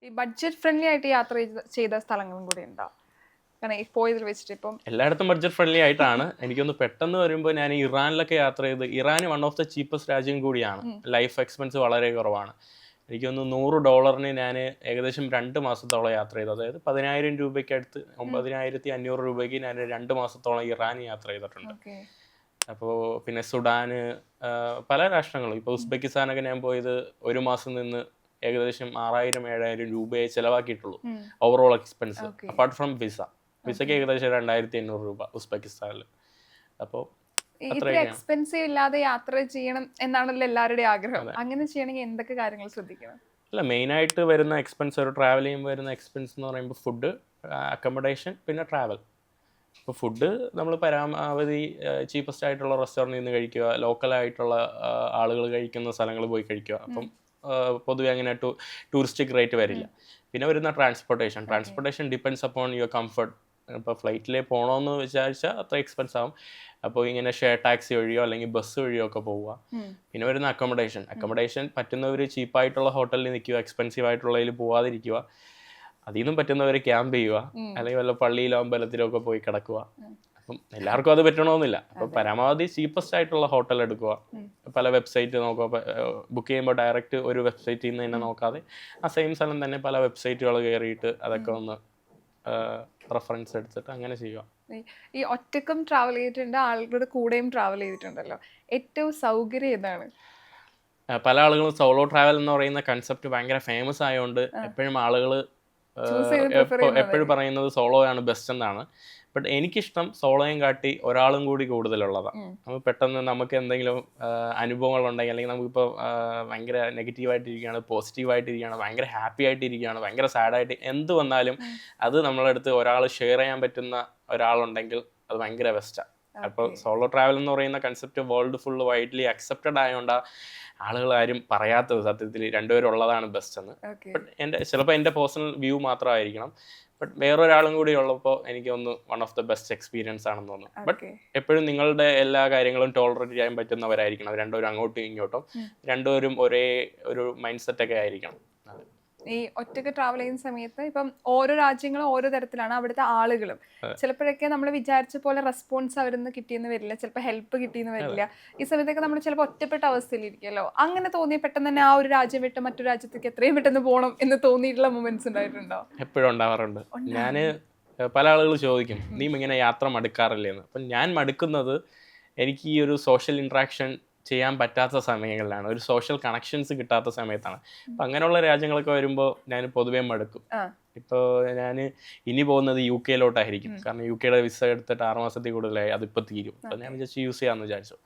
ഈ budget friendly ആയിട്ട് യാത്ര ചെയ്ത സ്ഥലങ്ങളും കൂടി ഉണ്ടോ? കാരണം ഈ പോയതിൽ വെച്ചിട്ട് ഇപ്പം എല്ലായിടത്തും ബഡ്ജറ്റ് ഫ്രണ്ട്ലി ആയിട്ടാണ്. എനിക്കൊന്ന് പെട്ടെന്ന് വരുമ്പോൾ ഞാൻ ഇറാനിലൊക്കെ യാത്ര ചെയ്ത്, Iran one of the cheapest രാജ്യം കൂടിയാണ്. ലൈഫ് എക്സ്പെൻസ് വളരെ കുറവാണ്. എനിക്കൊന്ന് $100 ഞാൻ ഏകദേശം 2 മാസത്തോളം യാത്ര ചെയ്തു. അതായത് 10,000 രൂപയ്ക്ക് അടുത്ത് 9,500 രൂപയ്ക്ക് ഞാൻ 2 മാസത്തോളം ഇറാൻ യാത്ര ചെയ്തിട്ടുണ്ട്. ഓക്കെ. അപ്പോൾ പിന്നെ സുഡാന്, പല രാഷ്ട്രങ്ങളും. ഇപ്പോൾ ഉസ്ബെക്കിസ്ഥാനൊക്കെ ഞാൻ പോയത് 1 മാസം നിന്ന് ഏകദേശം 6,000-7,000 രൂപയെ ചിലവാക്കിയിട്ടുള്ളൂ ഓവറോൾ എക്സ്പെൻസ്, അപ്പാർട്ട് ഫ്രം വിസയ്ക്ക് ഏകദേശം 2,500 രൂപ ഉസ്ബെക്കിസ്ഥാനിൽ. അപ്പോൾ ഇത്ര എക്സ്പെൻസീവ് ഇല്ലാതെ യാത്ര ചെയ്യണം എന്നാണല്ലോ എല്ലാവരുടെയും ആഗ്രഹം. അങ്ങനെ ചെയ്യണമെങ്കിൽ എന്തൊക്കെ കാര്യങ്ങൾ ശ്രദ്ധിക്കണം? അല്ല, മെയിനായിട്ട് വരുന്ന എക്സ്പെൻസ്, ഒരു ട്രാവൽ ചെയ്യുമ്പോൾ വരുന്ന എക്സ്പെൻസ് എന്ന് പറയുമ്പോൾ ഫുഡ്, അക്കോമഡേഷൻ, പിന്നെ ട്രാവൽ. ഇപ്പോൾ ഫുഡ് നമ്മൾ പരമാവധി ചീപ്പസ്റ്റ് ആയിട്ടുള്ള റെസ്റ്റോറൻറ്റിൽ നിന്ന് കഴിക്കുക, ലോക്കലായിട്ടുള്ള ആളുകൾ കഴിക്കുന്ന സ്ഥലങ്ങളിൽ പോയി കഴിക്കുക. അപ്പം പൊതുവെ അങ്ങനെ ടൂറിസ്റ്റിക് റേറ്റ് വരില്ല. പിന്നെ വരുന്ന transportation depends upon your comfort. ഇപ്പോൾ ഫ്ലൈറ്റിൽ പോകണമെന്ന് വിചാരിച്ചാൽ അത്ര എക്സ്പെൻസ് ആവും. അപ്പോൾ ഇങ്ങനെ ഷെയർ ടാക്സി വഴിയോ അല്ലെങ്കിൽ ബസ് വഴിയോ ഒക്കെ പോവുക. പിന്നെ വരുന്ന അക്കോമഡേഷൻ പറ്റുന്നവർ ചീപ്പായിട്ടുള്ള ഹോട്ടലിൽ നിൽക്കുക, എക്സ്പെൻസീവ് ആയിട്ടുള്ളതിൽ പോവാതിരിക്കുക. അതിൽ നിന്നും പറ്റുന്നവർ ക്യാമ്പ് ചെയ്യുക, അല്ലെങ്കിൽ വല്ല പള്ളിയിലോ അമ്പലത്തിലോ ഒക്കെ പോയി കിടക്കുക. അപ്പം എല്ലാവർക്കും അത് പറ്റണമെന്നില്ല. അപ്പം പരമാവധി ചീപ്പസ്റ്റ് ആയിട്ടുള്ള ഹോട്ടൽ എടുക്കുക. പല വെബ്സൈറ്റ് നോക്കുക. ബുക്ക് ചെയ്യുമ്പോൾ ഡയറക്റ്റ് ഒരു വെബ്സൈറ്റിൽ നിന്ന് തന്നെ നോക്കാതെ ആ സെയിം സ്ഥലം തന്നെ പല വെബ്സൈറ്റുകൾ കയറിയിട്ട് അതൊക്കെ ഒന്ന് റെഫറൻസ് എടുത്തിട്ട് അങ്ങനെ ചെയ്യുക. ഈ ഒറ്റക്കും ട്രാവൽ ചെയ്തിട്ടുണ്ട്, ആളുകളുടെ കൂടെയും ട്രാവൽ ചെയ്തിട്ടുണ്ടല്ലോ, ഏറ്റവും സൗകര്യം ഏതാണ്? പല ആളുകളും സോളോ ട്രാവൽ എന്ന് പറയുന്ന കൺസെപ്റ്റ് ഭയങ്കര ഫേമസ് ആയതുകൊണ്ട് എപ്പോഴും ആളുകൾ എപ്പോഴും പറയുന്നത് സോളോ ആണ് ബെസ്റ്റ് എന്നാണ്. ബട്ട് എനിക്കിഷ്ടം സോളോയും കാട്ടി ഒരാളും കൂടി കൂടുതലുള്ളതാണ്. നമുക്ക് പെട്ടെന്ന് നമുക്ക് എന്തെങ്കിലും അനുഭവങ്ങൾ ഉണ്ടെങ്കിൽ, അല്ലെങ്കിൽ നമുക്കിപ്പോൾ ഭയങ്കര നെഗറ്റീവായിട്ടിരിക്കുകയാണ്, പോസിറ്റീവായിട്ടിരിക്കുകയാണ്, ഭയങ്കര ഹാപ്പി ആയിട്ടിരിക്കുകയാണ്, ഭയങ്കര സാഡായിട്ട് എന്ത് വന്നാലും അത് നമ്മളടുത്ത് ഒരാൾ ഷെയർ ചെയ്യാൻ പറ്റുന്ന ഒരാളുണ്ടെങ്കിൽ അത് ഭയങ്കര ബെസ്റ്റാണ്. അപ്പോൾ സോളോ ട്രാവൽ എന്ന് പറയുന്ന concept world full widely accepted ആയതുകൊണ്ടാണ് ആളുകൾ ആരും പറയാത്തത് സത്യത്തിൽ രണ്ടുപേരുള്ളതാണ് ബെസ്റ്റ് എന്ന്. ബട്ട് ചിലപ്പോൾ എൻ്റെ പേഴ്സണൽ വ്യൂ മാത്രമായിരിക്കണം. ബട്ട് വേറൊരാളും കൂടി ഉള്ളപ്പോൾ എനിക്കൊന്ന് one of the best experience ആണെന്ന് തോന്നുന്നു. ബട്ട് എപ്പോഴും നിങ്ങളുടെ എല്ലാ കാര്യങ്ങളും ടോളറേറ്റ് ചെയ്യാൻ പറ്റുന്നവരായിരിക്കണം. രണ്ടുപേരും അങ്ങോട്ടും ഇങ്ങോട്ടും, രണ്ടുപേരും ഒരേ ഒരു മൈൻഡ് സെറ്റൊക്കെ ആയിരിക്കണം. ഈ ഒറ്റയ്ക്ക് ട്രാവൽ ചെയ്യുന്ന സമയത്ത് ഇപ്പം ഓരോ രാജ്യങ്ങളും ഓരോ തരത്തിലാണ്, അവിടുത്തെ ആളുകളും ചിലപ്പോഴൊക്കെ നമ്മൾ വിചാരിച്ച പോലെ റെസ്പോൺസ് അവരിൽ നിന്ന് കിട്ടിയെന്ന് വരില്ല, ചിലപ്പോൾ ഹെൽപ്പ് കിട്ടിയെന്ന് വരില്ല. ഈ സമയത്തൊക്കെ നമ്മൾ ചിലപ്പോൾ ഒറ്റപ്പെട്ട അവസ്ഥയിലിരിക്കുമല്ലോ. അങ്ങനെ തോന്നിയ പെട്ടെന്ന് തന്നെ ആ ഒരു രാജ്യം വിട്ട് മറ്റൊരു രാജ്യത്തേക്ക് എത്രയും പെട്ടെന്ന് പോകണം എന്ന് തോന്നിയിട്ടുള്ള മൊമെന്റ്സ് ഉണ്ടായിട്ടുണ്ടോ? എപ്പോഴും ഉണ്ടാവാറുണ്ട്. ഞാൻ പല ആളുകൾ ചോദിക്കും, നീ ഇങ്ങനെ യാത്ര മടുക്കാറില്ലേന്ന്. അപ്പം ഞാൻ മടുക്കുന്നത് എനിക്ക് ഈ ഒരു സോഷ്യൽ ഇൻട്രാക്ഷൻ ചെയ്യാൻ പറ്റാത്ത സമയങ്ങളിലാണ്, ഒരു സോഷ്യൽ കണക്ഷൻസ് കിട്ടാത്ത സമയത്താണ്. അപ്പം അങ്ങനെയുള്ള രാജ്യങ്ങളൊക്കെ വരുമ്പോൾ ഞാൻ പൊതുവേ മടുക്കും. ഇപ്പോൾ ഞാൻ ഇനി പോകുന്നത് UK കാരണം UK വിസ എടുത്തിട്ട് 6 മാസത്തിൽ കൂടുതലായി, അതിപ്പോൾ തീരും. അപ്പം ഞാൻ ജസ്റ്റ് യൂസ് ചെയ്യാമെന്ന് വിചാരിച്ചു.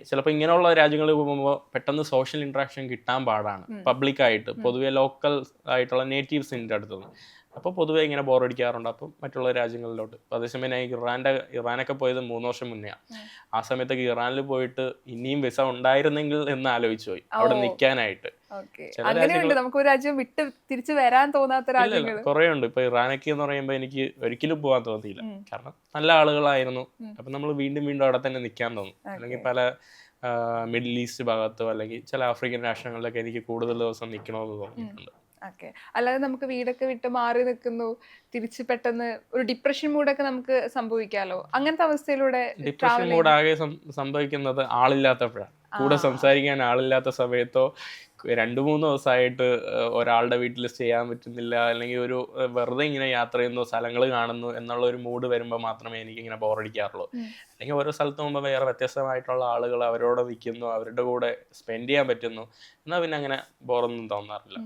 ചിലപ്പോൾ ഇങ്ങനെയുള്ള രാജ്യങ്ങളിൽ പോകുമ്പോൾ പെട്ടെന്ന് സോഷ്യൽ ഇൻട്രാക്ഷൻ കിട്ടാൻ പാടാണ്, പബ്ലിക്കായിട്ട് പൊതുവെ ലോക്കൽ ആയിട്ടുള്ള നേറ്റീവ്സിൻ്റെ അടുത്തുനിന്ന്. അപ്പോൾ പൊതുവെ ഇങ്ങനെ ബോറടിക്കാറുണ്ട്. അപ്പം മറ്റുള്ള രാജ്യങ്ങളിലോട്ട്. അതേസമയം ഞാൻ ഇറാനൊക്കെ പോയത് 3 വർഷം മുന്നെയാണ്. ആ സമയത്തൊക്കെ ഇറാനിൽ പോയിട്ട് ഇനിയും വിസ ഉണ്ടായിരുന്നെങ്കിൽ എന്ന് ആലോചിച്ചു പോയി അവിടെ നിൽക്കാനായിട്ട്. നമുക്ക് ഒരു രാജ്യം വിട്ട് തിരിച്ചു വരാൻ തോന്നാത്ത രാജ്യങ്ങൾ കുറേ ഉണ്ട്. ഇപ്പൊ ഇറാനൊക്കെ എന്ന് പറയുമ്പോൾ എനിക്ക് ഒരിക്കലും പോകാൻ തോന്നിയില്ല. കാരണം നല്ല ആളുകളായിരുന്നു. അപ്പം നമ്മൾ വീണ്ടും വീണ്ടും അവിടെ തന്നെ നിൽക്കാൻ തോന്നും. അല്ലെങ്കിൽ പല മിഡിൽ ഈസ്റ്റ് ഭാഗത്തോ അല്ലെങ്കിൽ ചില ആഫ്രിക്കൻ രാഷ്ട്രങ്ങളിലൊക്കെ എനിക്ക് കൂടുതൽ ദിവസം നിൽക്കണമെന്ന് തോന്നിയിട്ടുണ്ട്. ഓക്കെ. അല്ലാതെ നമുക്ക് വീടൊക്കെ വിട്ട് മാറി നിൽക്കുന്നു, തിരിച്ച് പെട്ടെന്ന് ഒരു ഡിപ്രഷൻ മൂഡൊക്കെ നമുക്ക് സംഭവിക്കാമല്ലോ. അങ്ങനത്തെ അവസ്ഥയിലൂടെ ഡിപ്രഷൻ മൂഡ് ആകെ സംഭവിക്കുന്നത് ആളില്ലാത്തപ്പോഴാണ്. കൂടെ സംസാരിക്കാൻ ആളില്ലാത്ത സമയത്തോ 2-3 ദിവസമായിട്ട് ഒരാളുടെ വീട്ടിൽ സ്റ്റേ ചെയ്യാൻ പറ്റുന്നില്ല, അല്ലെങ്കിൽ ഒരു വെറുതെ ഇങ്ങനെ യാത്ര ചെയ്യുന്നു, സ്ഥലങ്ങൾ കാണുന്നു എന്നുള്ള ഒരു മൂഡ് വരുമ്പോൾ മാത്രമേ എനിക്കിങ്ങനെ ബോറടിക്കാറുള്ളൂ. അല്ലെങ്കിൽ ഓരോ സ്ഥലത്ത് പോകുമ്പോൾ വേറെ വ്യത്യസ്തമായിട്ടുള്ള ആളുകൾ അവരോട് നിൽക്കുന്നു, അവരുടെ കൂടെ സ്പെൻഡ് ചെയ്യാൻ പറ്റുന്നു, എന്നാൽ പിന്നെ അങ്ങനെ ബോറൊന്നും തോന്നാറില്ല.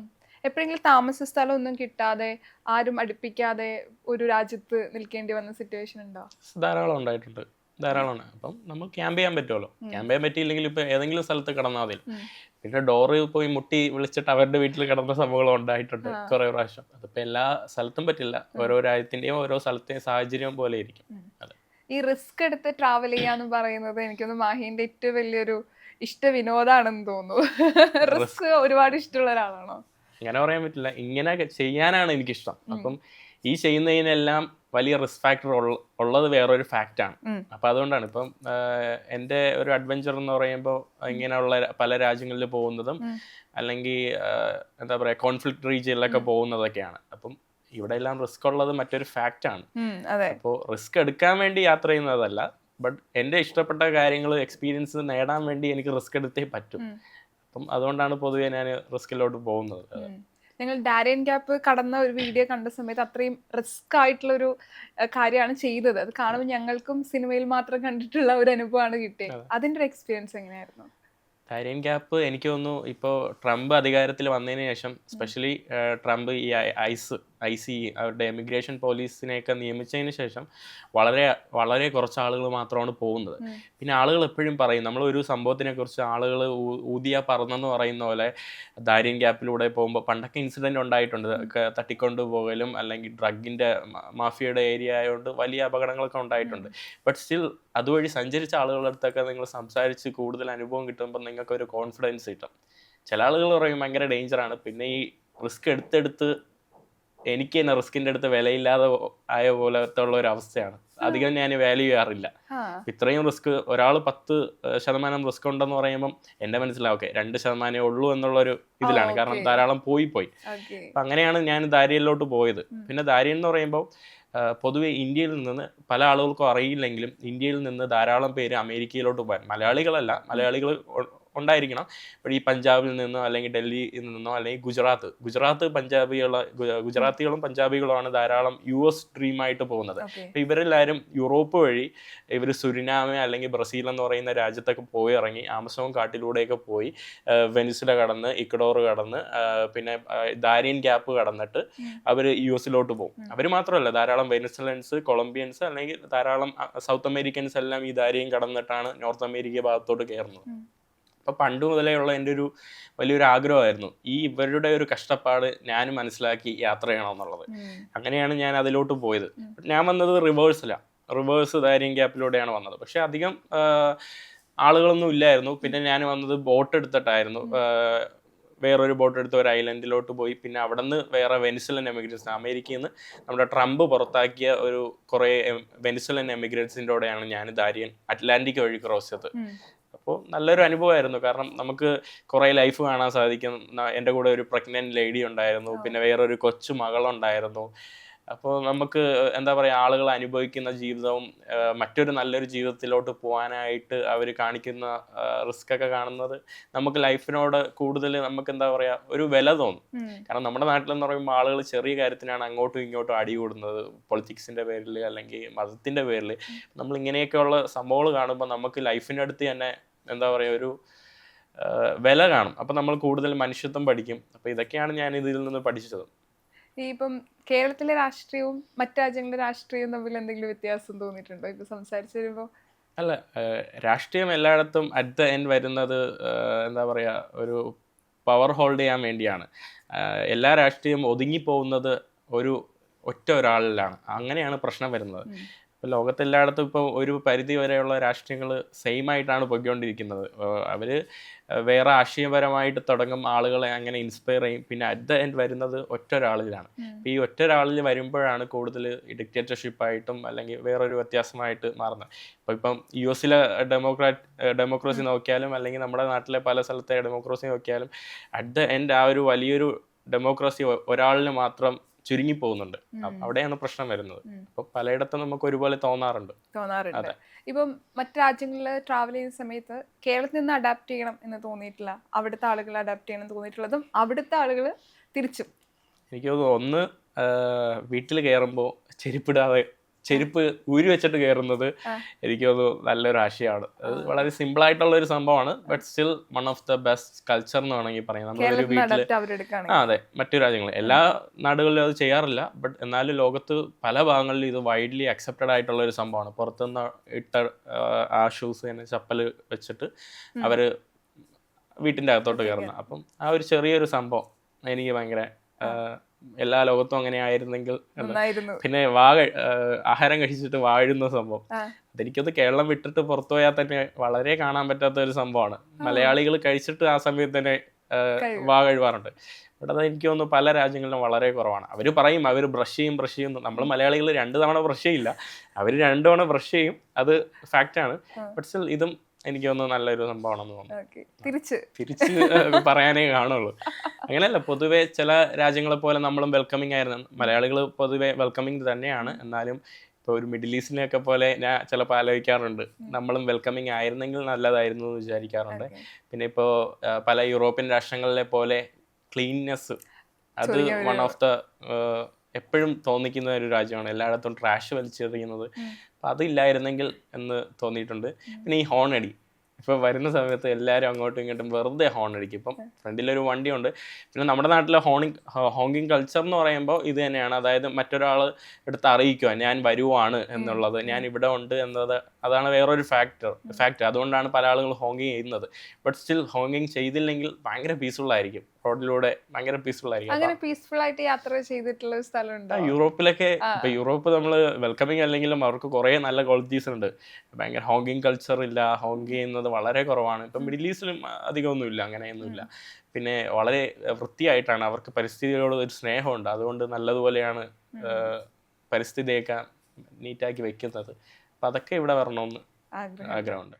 എപ്പോഴെങ്കിലും താമസ സ്ഥലം ഒന്നും കിട്ടാതെ ആരും അടുപ്പിക്കാതെ ഒരു രാജ്യത്ത് നിൽക്കേണ്ടി വന്ന സിറ്റുവേഷൻ ഉണ്ടോ? ധാരാളം ഉണ്ടായിട്ടുണ്ട്, ധാരാളമാണ്. അപ്പം നമ്മൾ ക്യാമ്പ് ചെയ്യാൻ പറ്റുമല്ലോ. ക്യാമ്പ് ചെയ്യാൻ പറ്റിയില്ലെങ്കിൽ ഇപ്പോൾ ഏതെങ്കിലും സ്ഥലത്ത് കിടന്നാൽ മതി. പിന്നെ ഡോറ് പോയി മുട്ടി വിളിച്ചിട്ട് അവരുടെ വീട്ടിൽ കിടന്ന സംഭവങ്ങൾ ഉണ്ടായിട്ടുണ്ട് കുറേ പ്രാവശ്യം. അതിപ്പോൾ എല്ലാ സ്ഥലത്തും പറ്റില്ല, ഓരോ രാജ്യത്തിൻ്റെയും ഓരോ സ്ഥലത്തെയും സാഹചര്യം പോലെ ഇരിക്കും. അതെ, ഈ റിസ്ക് എടുത്ത് ട്രാവൽ ചെയ്യാന്ന് പറയുന്നത് എനിക്കൊന്ന് മാഹീന്റെ ഏറ്റവും വലിയൊരു ഇഷ്ട വിനോദാണെന്ന് തോന്നുന്നു. റിസ്ക് ഒരുപാട് ഇഷ്ടമുള്ള ഒരാളാണോ? അങ്ങനെ പറയാൻ പറ്റില്ല, ഇങ്ങനെ ചെയ്യാനാണ് എനിക്കിഷ്ടം. അപ്പം ഈ ചെയ്യുന്നതിനെല്ലാം വലിയ റിസ്ക് ഫാക്ടർ ഉള്ളത് വേറൊരു ഫാക്റ്റാണ്. അപ്പം അതുകൊണ്ടാണ് ഇപ്പം എൻ്റെ ഒരു അഡ്വഞ്ചർ എന്ന് പറയുമ്പോൾ ഇങ്ങനെയുള്ള പല രാജ്യങ്ങളിൽ പോകുന്നതും അല്ലെങ്കിൽ എന്താ പറയുക കോൺഫ്ലിക്റ്റ് റീജിയനിലൊക്കെ പോകുന്നതൊക്കെയാണ്. അപ്പം ഇവിടെ എല്ലാം റിസ്ക് ഉള്ളത് മറ്റൊരു ഫാക്റ്റാണ്. അപ്പോൾ റിസ്ക് എടുക്കാൻ വേണ്ടി യാത്ര ചെയ്യുന്നതല്ല, ബട്ട് എൻ്റെ ഇഷ്ടപ്പെട്ട കാര്യങ്ങൾ എക്സ്പീരിയൻസ് നേടാൻ വേണ്ടി എനിക്ക് റിസ്ക് എടുത്തേ പറ്റും. അപ്പം അതുകൊണ്ടാണ് പൊതുവെ ഞാൻ റിസ്കിലോട്ട് പോകുന്നത്. ഞങ്ങൾ ഡാരിയൻ ഗ്യാപ്പ് കടന്ന ഒരു വീഡിയോ കണ്ട സമയത്ത് അത്രയും റിസ്ക് ആയിട്ടുള്ള ഒരു കാര്യമാണ് ചെയ്തത്. അത് കാണുമ്പോൾ ഞങ്ങൾക്കും സിനിമയിൽ മാത്രം കണ്ടിട്ടുള്ള ഒരു അനുഭവമാണ് കിട്ടിയത്. അതിൻ്റെ ഒരു എക്സ്പീരിയൻസ് എങ്ങനെയായിരുന്നു? ഡാരിയൻ ഗ്യാപ്പ് എനിക്ക് തോന്നുന്നു ഇപ്പോൾ ട്രംപ് അധികാരത്തിൽ വന്നതിന് ശേഷം, സ്പെഷ്യലി ട്രംപ് ഈ ICE അവരുടെ എമിഗ്രേഷൻ പോലീസിനെയൊക്കെ നിയമിച്ചതിന് ശേഷം വളരെ വളരെ കുറച്ച് ആളുകൾ മാത്രമാണ് പോകുന്നത്. പിന്നെ ആളുകൾ എപ്പോഴും പറയും, നമ്മളൊരു സംഭവത്തിനെ കുറിച്ച് ആളുകൾ ഊതിയ പറന്നെന്ന് പറയുന്ന പോലെ ഡാരിയൻ ഗ്യാപ്പിലൂടെ പോകുമ്പോൾ പണ്ടൊക്കെ ഇൻസിഡൻറ്റ് ഉണ്ടായിട്ടുണ്ട്. തട്ടിക്കൊണ്ടു പോകലും അല്ലെങ്കിൽ ഡ്രഗിൻ്റെ മാഫിയയുടെ ഏരിയ ആയതുകൊണ്ട് വലിയ അപകടങ്ങളൊക്കെ ഉണ്ടായിട്ടുണ്ട്. ബട്ട് സ്റ്റിൽ അതുവഴി സഞ്ചരിച്ച ആളുകളുടെ അടുത്തൊക്കെ നിങ്ങൾ സംസാരിച്ച് കൂടുതൽ അനുഭവം കിട്ടുമ്പോൾ നിങ്ങൾക്കൊരു കോൺഫിഡൻസ് കിട്ടും. ചില ആളുകൾ പറയും ഭയങ്കര ഡേഞ്ചറാണ്. പിന്നെ ഈ റിസ്ക് എടുത്തെടുത്ത് എനിക്ക് തന്നെ റിസ്കിൻ്റെ അടുത്ത് വിലയില്ലാതെ ആയ പോലത്തെ ഉള്ള ഒരു അവസ്ഥയാണ്. അധികം ഞാൻ വാല്യൂ ചെയ്യാറില്ല. ഇത്രയും റിസ്ക്, ഒരാൾ 10% റിസ്ക് ഉണ്ടെന്ന് പറയുമ്പം എൻ്റെ മനസ്സിലാവും 2% ഉള്ളൂ എന്നുള്ളൊരു ഇതിലാണ്. കാരണം ധാരാളം പോയി. അപ്പം അങ്ങനെയാണ് ഞാൻ ദാരിയനിലോട്ട് പോയത്. പിന്നെ ദാരിയൻ എന്ന് പറയുമ്പോൾ പൊതുവെ ഇന്ത്യയിൽ നിന്ന് പല ആളുകൾക്കും അറിയില്ലെങ്കിലും ഇന്ത്യയിൽ നിന്ന് ധാരാളം പേര് അമേരിക്കയിലോട്ട് പോകാൻ, മലയാളികൾ ഉണ്ടായിരിക്കണം. ഇപ്പോൾ ഈ പഞ്ചാബിൽ നിന്നോ അല്ലെങ്കിൽ ഡൽഹിയിൽ നിന്നോ അല്ലെങ്കിൽ ഗുജറാത്തികളും പഞ്ചാബികളുമാണ് ധാരാളം US ഡ്രീമായിട്ട് പോകുന്നത്. അപ്പോൾ ഇവരെല്ലാവരും യൂറോപ്പ് വഴി ഇവർ സുരിനാമെ അല്ലെങ്കിൽ ബ്രസീൽ എന്ന് പറയുന്ന രാജ്യത്തൊക്കെ പോയി ഇറങ്ങി ആമസോൺ കാട്ടിലൂടെയൊക്കെ പോയി വെനിസുല കടന്ന് ഇക്വഡോർ കടന്ന് പിന്നെ ദാരിയൻ ഗ്യാപ്പ് കടന്നിട്ട് അവർ US പോകും. അവർ മാത്രമല്ല, ധാരാളം വെനിസുലൻസ്, കൊളംബിയൻസ് അല്ലെങ്കിൽ ധാരാളം സൗത്ത് അമേരിക്കൻസ് എല്ലാം ഈ ദാരിയൻ കടന്നിട്ടാണ് നോർത്ത് അമേരിക്ക ഭാഗത്തോട്ട് കയറുന്നത്. അപ്പോൾ പണ്ട് മുതലേ ഉള്ള എൻ്റെ ഒരു വലിയൊരു ആഗ്രഹമായിരുന്നു ഇവരുടെ ഒരു കഷ്ടപ്പാട് ഞാനും മനസ്സിലാക്കി യാത്ര ചെയ്യണമെന്നുള്ളത്. അങ്ങനെയാണ് ഞാൻ അതിലോട്ട് പോയത്. ഞാൻ വന്നത് റിവേഴ്സ് ദാരിയൻ ഗ്യാപ്പിലൂടെയാണ് വന്നത്. പക്ഷെ അധികം ആളുകളൊന്നും ഇല്ലായിരുന്നു. പിന്നെ ഞാൻ വന്നത് ബോട്ട് എടുത്തിട്ടായിരുന്നു. വേറൊരു ബോട്ട് എടുത്ത് ഒരു ഐലൻഡിലോട്ട് പോയി. പിന്നെ അവിടെ നിന്ന് വേറെ വെനിസുലൻ എമിഗ്രൻസ്, അമേരിക്കയിൽ നിന്ന് നമ്മുടെ ട്രംപ് പുറത്താക്കിയ ഒരു കുറേ വെനിസുലൻ എമിഗ്രൻസിൻ്റെ കൂടെയാണ് ഞാൻ ദാരിയൻ അറ്റ്ലാന്റിക് വഴി ക്രോസ് ചെയ്തത്. അപ്പോൾ നല്ലൊരു അനുഭവമായിരുന്നു. കാരണം നമുക്ക് കുറേ ലൈഫ് കാണാൻ സാധിക്കും. എൻ്റെ കൂടെ ഒരു പ്രഗ്നൻറ്റ് ലേഡി ഉണ്ടായിരുന്നു. പിന്നെ വേറൊരു കൊച്ചു മകളുണ്ടായിരുന്നു. അപ്പോൾ നമുക്ക് എന്താ പറയുക, ആളുകൾ അനുഭവിക്കുന്ന ജീവിതവും മറ്റൊരു നല്ലൊരു ജീവിതത്തിലോട്ട് പോകാനായിട്ട് അവർ കാണിക്കുന്ന റിസ്ക് ഒക്കെ കാണുന്നത് നമുക്ക് ലൈഫിനോട് കൂടുതൽ നമുക്ക് എന്താ പറയുക ഒരു വില തോന്നും. കാരണം നമ്മുടെ നാട്ടിലെന്ന് പറയുമ്പോൾ ആളുകൾ ചെറിയ കാര്യത്തിനാണ് അങ്ങോട്ടും ഇങ്ങോട്ടും അടി കൂടുന്നത്, പൊളിറ്റിക്സിൻ്റെ പേരിൽ അല്ലെങ്കിൽ മതത്തിൻ്റെ പേരിൽ. നമ്മൾ ഇങ്ങനെയൊക്കെയുള്ള സംഭവങ്ങൾ കാണുമ്പോൾ നമുക്ക് ലൈഫിനടുത്ത് തന്നെ എന്താ പറയുക ഒരു വില കാണും. അപ്പം നമ്മൾ കൂടുതൽ മനുഷ്യത്വം പഠിക്കും. അപ്പോൾ ഇതൊക്കെയാണ് ഞാൻ ഇതിൽ നിന്ന് പഠിച്ചത്. ഈ ഇപ്പം കേരളത്തിലെ രാഷ്ട്രീയവും മറ്റു രാജ്യങ്ങളിലെ രാഷ്ട്രീയവും തമ്മിൽ എന്തെങ്കിലും വ്യത്യാസം തോന്നിയിട്ടുണ്ടോ ഇപ്പം സംസാരിച്ചു വരുമ്പോൾ? അല്ല, രാഷ്ട്രീയം എല്ലായിടത്തും അറ്റ് ദ എൻഡ് വരുന്നത് എന്താ പറയുക ഒരു പവർ ഹോൾഡ് ചെയ്യാൻ വേണ്ടിയാണ്. എല്ലാ രാഷ്ട്രീയം ഒതുങ്ങിപ്പോകുന്നത് ഒറ്റ ഒരാളിലാണ്. അങ്ങനെയാണ് പ്രശ്നം വരുന്നത്. ഇപ്പോൾ ലോകത്തെല്ലായിടത്തും ഇപ്പോൾ ഒരു പരിധി വരെയുള്ള രാഷ്ട്രീയങ്ങൾ സെയിം ആയിട്ടാണ് പൊയ്ക്കൊണ്ടിരിക്കുന്നത്. അവർ വേറെ ആശയപരമായിട്ട് തുടങ്ങും, ആളുകളെ അങ്ങനെ ഇൻസ്പയർ ചെയ്യും. പിന്നെ അറ്റ് ദ എൻഡ് വരുന്നത് ഒറ്റ ഒരാളിലാണ്. അപ്പോൾ ഈ ഒറ്റ ഒരാളിൽ വരുമ്പോഴാണ് കൂടുതൽ ഡിക്റ്റേറ്റർഷിപ്പായിട്ടും അല്ലെങ്കിൽ വേറൊരു വ്യത്യാസമായിട്ട് മാറുന്നത്. ഇപ്പം US-ലെ ഡെമോക്രസി നോക്കിയാലും അല്ലെങ്കിൽ നമ്മുടെ നാട്ടിലെ പല സ്ഥലത്തെ ഡെമോക്രസി നോക്കിയാലും അറ്റ് ദ എൻഡ് ആ ഒരു വലിയൊരു ഡെമോക്രസി ഒരാളിന് മാത്രം ചുരുങ്ങിപ്പോകുന്നുണ്ട്. അവിടെയാണ് പ്രശ്നം വരുന്നത്. അപ്പൊ പലയിടത്തും നമുക്ക് ഒരുപോലെ തോന്നാറുണ്ട്. ഇപ്പം മറ്റു രാജ്യങ്ങളിൽ ട്രാവൽ ചെയ്യുന്ന സമയത്ത് കേരളത്തിൽ നിന്ന് അഡാപ്റ്റ് ചെയ്യണം എന്ന് തോന്നിയിട്ടില്ല, അവിടുത്തെ ആളുകൾ അഡാപ്റ്റ് ചെയ്യണം എന്ന് തോന്നിയിട്ടുള്ളതും അവിടുത്തെ ആളുകൾ തിരിച്ചും? എനിക്ക് തോന്നുന്നു, ഒന്ന് വീട്ടിൽ കയറുമ്പോൾ ചെരുപ്പ് ഊരി വെച്ചിട്ട് കയറുന്നത് എനിക്ക് തോന്നുന്നു നല്ലൊരു ആശയമാണ്. അത് വളരെ സിമ്പിൾ ആയിട്ടുള്ള ഒരു സംഭവമാണ്. But still one of the best culture എന്ന് വേണമെങ്കിൽ പറയാം. നമ്മളൊരു വീട്ടിൽ അതെ, മറ്റു രാജ്യങ്ങൾ എല്ലാ നാടുകളിലും അത് ചെയ്യാറില്ല. ബട്ട് എന്നാലും ലോകത്ത് പല ഭാഗങ്ങളിലും ഇത് വൈഡ്ലി അക്സെപ്റ്റഡ് ആയിട്ടുള്ള ഒരു സംഭവമാണ്. പുറത്തുനിന്ന് ഇട്ട ആ ഷൂസ് തന്നെ ചപ്പൽ വെച്ചിട്ട് അവർ വീട്ടിൻ്റെ അകത്തോട്ട് കയറുന്നത്. അപ്പം ആ ഒരു ചെറിയൊരു സംഭവം എനിക്ക് ഭയങ്കര എല്ലാ ലോകത്തും അങ്ങനെ ആയിരുന്നെങ്കിൽ. പിന്നെ ആഹാരം കഴിച്ചിട്ട് വാഴുന്ന സംഭവം, അതെനിക്കത് കേരളം വിട്ടിട്ട് പുറത്തു പോയാൽ തന്നെ വളരെ കാണാൻ പറ്റാത്ത ഒരു സംഭവമാണ്. മലയാളികൾ കഴിച്ചിട്ട് ആ സമയത്ത് തന്നെ കഴിവാറുണ്ട്. ഇവിടെ അത് എനിക്ക് തോന്നുന്നു പല രാജ്യങ്ങളിലും വളരെ കുറവാണ്. അവർ പറയും അവർ ബ്രഷ് ചെയ്യും. നമ്മൾ മലയാളികൾ 2 തവണ ബ്രഷ് ചെയ്യില്ല, അവർ 2 തവണ ബ്രഷ് ചെയ്യും, അത് ഫാക്റ്റാണ്. ബട്ട് സ്റ്റിൽ ഇതും എനിക്ക് തോന്നുന്നു നല്ലൊരു സംഭവമാണെന്ന് തോന്നുന്നു. തിരിച്ച് പറയാനേ കാണുള്ളൂ. അങ്ങനെയല്ല, പൊതുവെ ചില രാജ്യങ്ങളെ പോലെ നമ്മളും വെൽക്കമിങ് ആയിരുന്നു. മലയാളികൾ പൊതുവെ വെൽക്കമിങ് തന്നെയാണ്. എന്നാലും ഇപ്പോൾ ഒരു മിഡിൽ ഈസ്റ്റിനെയൊക്കെ പോലെ ഞാൻ ചിലപ്പോൾ ആലോചിക്കാറുണ്ട്, നമ്മളും വെൽക്കമിങ് ആയിരുന്നെങ്കിൽ നല്ലതായിരുന്നു എന്ന് വിചാരിക്കാറുണ്ട്. പിന്നെ ഇപ്പോൾ പല യൂറോപ്യൻ രാഷ്ട്രങ്ങളിലെ പോലെ ക്ലീൻനെസ് അത് വൺ ഓഫ് ദ എപ്പോഴും തോന്നിക്കുന്ന ഒരു രാജ്യമാണ്. എല്ലായിടത്തും ട്രാഷ് വലിച്ചെറിയുന്നത്, അപ്പം അതില്ലായിരുന്നെങ്കിൽ എന്ന് തോന്നിയിട്ടുണ്ട്. പിന്നെ ഈ ഹോണടി, ഇപ്പോൾ വരുന്ന സമയത്ത് എല്ലാവരും അങ്ങോട്ടും ഇങ്ങോട്ടും വെറുതെ ഹോൺ അടിക്കും. ഇപ്പം ഫ്രണ്ടിലൊരു വണ്ടിയുണ്ട്. പിന്നെ നമ്മുടെ നാട്ടിലെ ഹോങ്കിങ് കൾച്ചർ എന്ന് പറയുമ്പോൾ ഇത് തന്നെയാണ്. അതായത് മറ്റൊരാൾ എടുത്ത് അറിയിക്കുക ഞാൻ വരുവാണ് എന്നുള്ളത്, ഞാൻ ഇവിടെ ഉണ്ട് എന്നത്. അതാണ് വേറൊരു ഫാക്ടർ. അതുകൊണ്ടാണ് പല ആളുകൾ ഹോങ്കിങ് ചെയ്യുന്നത്. ബട്ട് സ്റ്റിൽ ഹോങ്കിങ് ചെയ്തില്ലെങ്കിൽ ഭയങ്കര പീസ്ഫുൾ ആയിരിക്കും. റോഡിലൂടെ ഭയങ്കര പീസ്ഫുൾ ആയിരിക്കും. അങ്ങനെ പീസ്ഫുൾ ആയിട്ട് യാത്ര ചെയ്തിട്ടുള്ള ഒരു സ്ഥലമുണ്ട് യൂറോപ്പിലൊക്കെ. ഇപ്പൊ യൂറോപ്പ് നമ്മൾ വെൽക്കമിങ് അല്ലെങ്കിലും അവർക്ക് കുറേ നല്ല ക്വാളിറ്റീസ് ഉണ്ട്. ഭയങ്കര ഹോങ്കിങ് കൾച്ചർ ഇല്ല, ഹോങ്ക് ചെയ്യുന്നത് വളരെ കുറവാണ്. ഇപ്പം മിഡിൽ ഈസ്റ്റിലും അധികമൊന്നുമില്ല, അങ്ങനെയൊന്നുമില്ല. പിന്നെ വളരെ വൃത്തിയായിട്ടാണ്, അവർക്ക് പരിസ്ഥിതിയോട് ഒരു സ്നേഹമുണ്ട്. അതുകൊണ്ട് നല്ലതുപോലെയാണ് പരിസ്ഥിതിയൊക്കെ നീറ്റാക്കി വെക്കുന്നത്. അപ്പം അതൊക്കെ ഇവിടെ വരണമെന്ന് ആഗ്രഹമുണ്ട്.